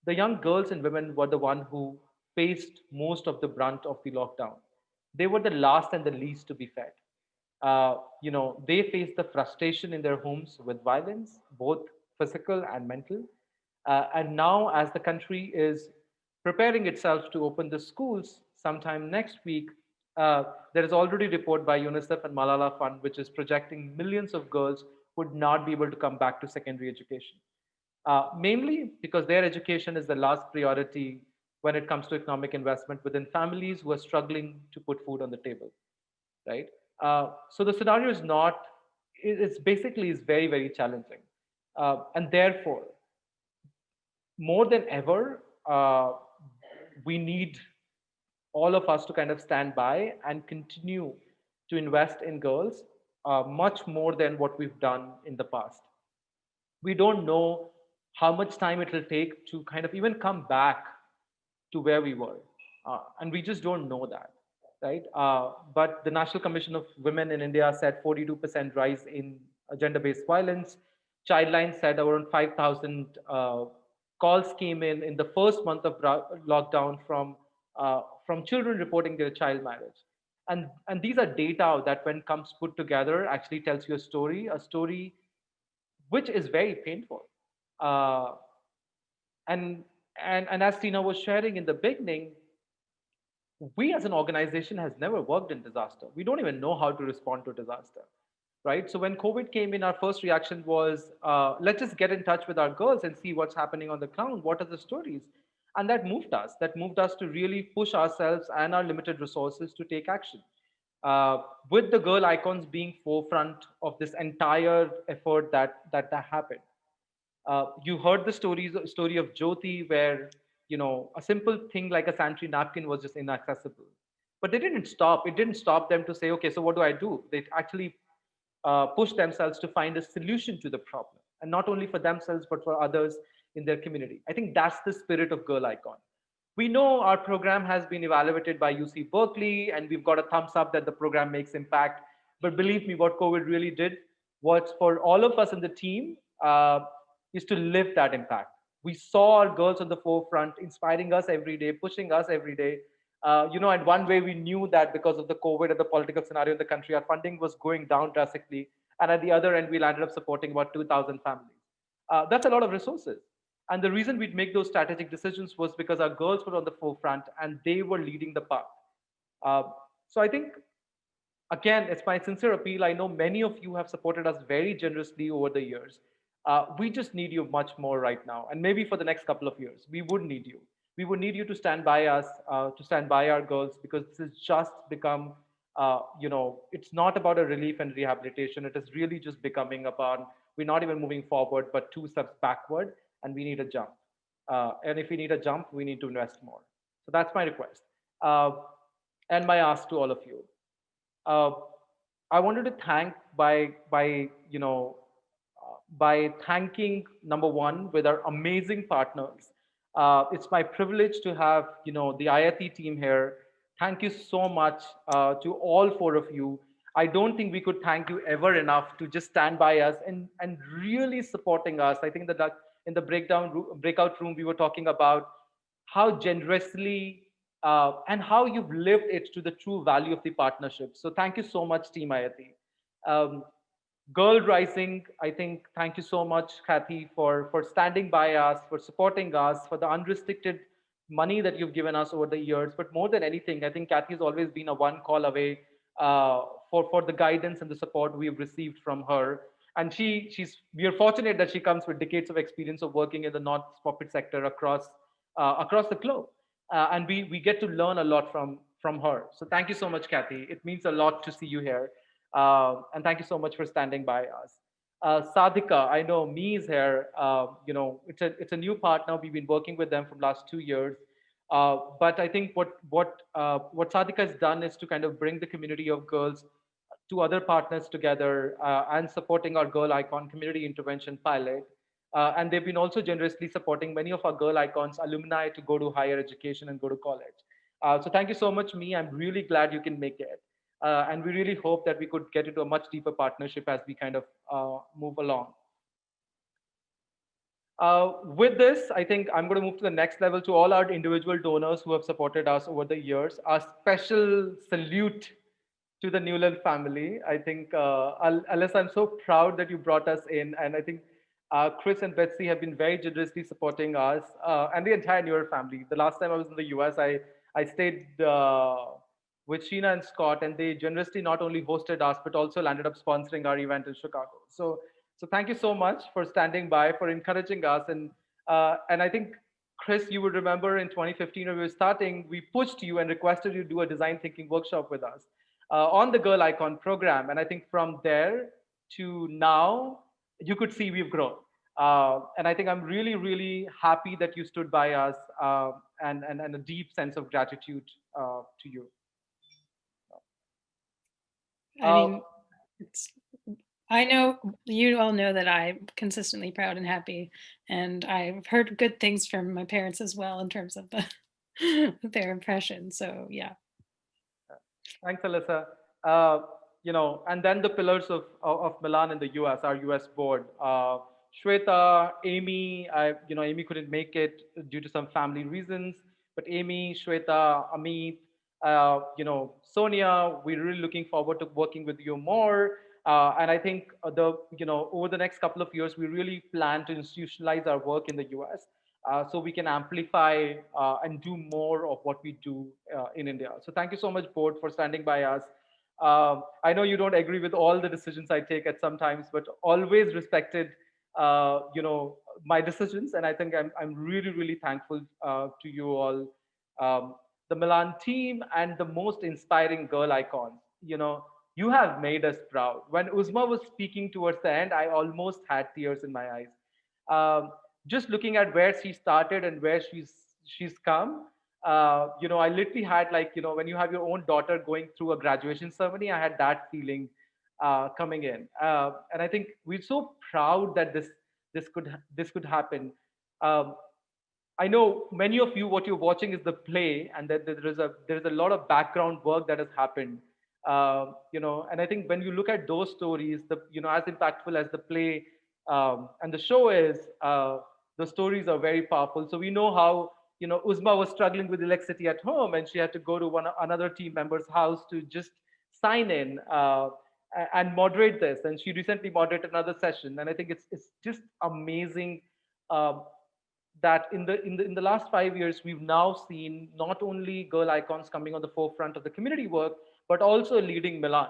the young girls and women were the one who faced most of the brunt of the lockdown. They were the last and the least to be fed. They faced the frustration in their homes with violence, both physical and mental. And now, as the country is preparing itself to open the schools sometime next week, there is already a report by UNICEF and Malala Fund, which is projecting millions of girls would not be able to come back to secondary education. mainly because their education is the last priority when it comes to economic investment within families who are struggling to put food on the table, right? So the scenario is not, it's basically is very, very challenging. And therefore, more than ever, we need all of us to kind of stand by and continue to invest in girls much more than what we've done in the past. We don't know how much time it will take to kind of even come back to where we were. And we just don't know that, right? But the National Commission of Women in India said 42% rise in gender-based violence. Childline said around 5,000 calls came in the first month of lockdown from children reporting their child marriage. And these are data that when comes put together actually tells you a story which is very painful. Uh, and as Tina was sharing in the beginning, we as an organization has never worked in disaster. We don't even know how to respond to disaster, right? So when COVID came in, our first reaction was, let's just get in touch with our girls and see what's happening on the ground. What are the stories? And that moved us. That moved us to really push ourselves and our limited resources to take action. With the girl icons being forefront of this entire effort that happened. You heard the story of Jyoti, where a simple thing like a sanitary napkin was just inaccessible. But they didn't stop. It didn't stop them to say, okay, so what do I do? They actually pushed themselves to find a solution to the problem, and not only for themselves but for others in their community. I think that's the spirit of Girl Icon. We know our program has been evaluated by UC Berkeley, and we've got a thumbs up that the program makes impact. But believe me, what COVID really did was for all of us in the team is to live that impact. We saw our girls on the forefront, inspiring us every day, pushing us every day. And one way we knew that because of the COVID and the political scenario in the country, our funding was going down drastically. And at the other end, we landed up supporting about 2,000 families. That's a lot of resources. And the reason we'd make those strategic decisions was because our girls were on the forefront and they were leading the path. So I think, again, it's my sincere appeal. I know many of you have supported us very generously over the years. We just need you much more right now. And maybe for the next couple of years, we would need you. We would need you to stand by us, to stand by our girls, because this has just become, it's not about a relief and rehabilitation. It is really just becoming about, we're not even moving forward, but 2 steps backward, and we need a jump. And if we need a jump, we need to invest more. So that's my request. And my ask to all of you. I wanted to thank by thanking, number one, with our amazing partners. It's my privilege to have the IIT team here. Thank you so much to all 4 of you. I don't think we could thank you ever enough to just stand by us and really supporting us. I think that in the breakout room, we were talking about how generously and how you've lived it to the true value of the partnership. So thank you so much, Team IIT. Girl Rising, I think, thank you so much, Kathy, for standing by us, for supporting us, for the unrestricted money that you've given us over the years. But more than anything, I think Kathy has always been a one call away for the guidance and the support we've received from her. And we are fortunate that she comes with decades of experience of working in the not-for-profit sector across the globe. And we get to learn a lot from her. So thank you so much, Kathy. It means a lot to see you here. And thank you so much for standing by us. Sadhika, I know Me is here. It's a new partner. We've been working with them for the last 2 years. But I think what Sadhika has done is to kind of bring the community of girls to other partners together and supporting our Girl Icon community intervention pilot. And they've been also generously supporting many of our Girl Icons alumni to go to higher education and go to college. So thank you so much, Me. I'm really glad you can make it. And we really hope that we could get into a much deeper partnership as we kind of move along. With this, I think I'm going to move to the next level to all our individual donors who have supported us over the years. A special salute to the Newland family. I think, Alice, I'm so proud that you brought us in. And I think Chris and Betsy have been very generously supporting us and the entire Newland family. The last time I was in the US, I stayed with Sheena and Scott, and they generously not only hosted us, but also landed up sponsoring our event in Chicago. So So thank you so much for standing by, for encouraging us. And I think, Chris, you would remember in 2015 when we were starting, we pushed you and requested you do a design thinking workshop with us on the Girl Icon program. And I think from there to now, you could see we've grown. And I think I'm really, really happy that you stood by us, and a deep sense of gratitude to you.
I mean, I know you all know that I'm consistently proud and happy, and I've heard good things from my parents as well in terms of their impression. So yeah.
Thanks, Alyssa. And then the pillars of Milan in the US, our US board. Shweta, Amy, Amy couldn't make it due to some family reasons, but Amy, Shweta, Amit, Sonia, we're really looking forward to working with you more. And I think over the next couple of years, we really plan to institutionalize our work in the US, so we can amplify and do more of what we do in India. So thank you so much, board, for standing by us. I know you don't agree with all the decisions I take at some times, but always respected my decisions. And I think I'm really, really thankful to you all, the Milan team, and the most inspiring girl icons. You have made us proud. When Uzma was speaking towards the end, I almost had tears in my eyes. Just looking at where she started and where she's come, I literally had, when you have your own daughter going through a graduation ceremony, I had that feeling coming in. And I think we're so proud that this could happen. I know many of you, what you're watching is the play, and that there's a lot of background work that has happened. And I think when you look at those stories, as impactful as the play and the show is, the stories are very powerful. So we know how Uzma was struggling with electricity at home, and she had to go to another team member's house to just sign in and moderate this. And she recently moderated another session, and I think it's just amazing that in the last 5 years, we've now seen not only girl icons coming on the forefront of the community work, but also leading Milan.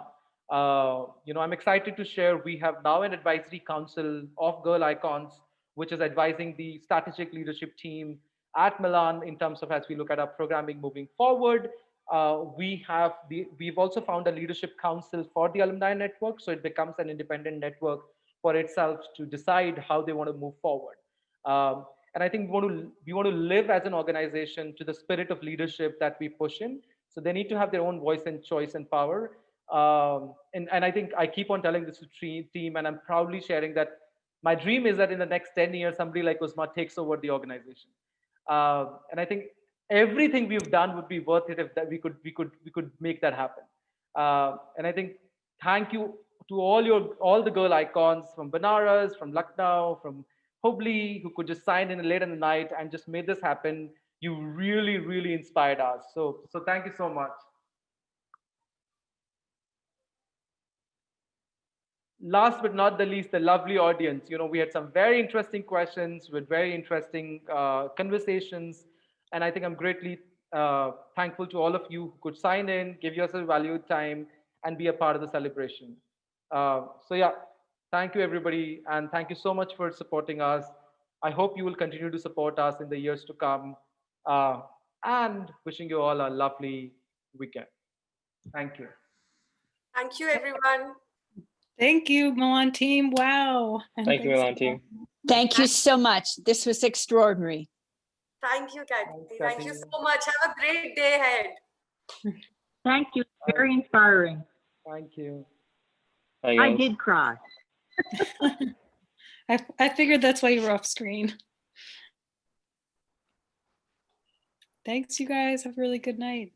I'm excited to share we have now an advisory council of girl icons, which is advising the strategic leadership team at Milan in terms of as we look at our programming moving forward. We've also found a leadership council for the alumni network, so it becomes an independent network for itself to decide how they want to move forward. And I think we want to live as an organization to the spirit of leadership that we push in. So they need to have their own voice and choice and power. And I think I keep on telling this to team, and I'm proudly sharing that my dream is that in the next 10 years, somebody like Uzma takes over the organization. And I think everything we've done would be worth it if that we could make that happen. And I think thank you to all the girl icons from Banaras, from Lucknow, from Hubli, who could just sign in late in the night and just made this happen. You really, really inspired us. So thank you so much. Last but not the least, the lovely audience. We had some very interesting questions with very interesting conversations. And I think I'm greatly thankful to all of you who could sign in, give yourself valued time, and be a part of the celebration. Thank you, everybody. And thank you so much for supporting us. I hope you will continue to support us in the years to come. And wishing you all a lovely weekend. Thank you.
Thank you, everyone.
Thank you, Milan team. Wow. And
thank you, Milan team.
Thank you so much. This was extraordinary.
Thank you, Kathy. Thank you so much. Have a great day ahead.
Thank you. Very inspiring.
Thank you.
I did cry.
I figured that's why you were off screen. Thanks, you guys. Have a really good night.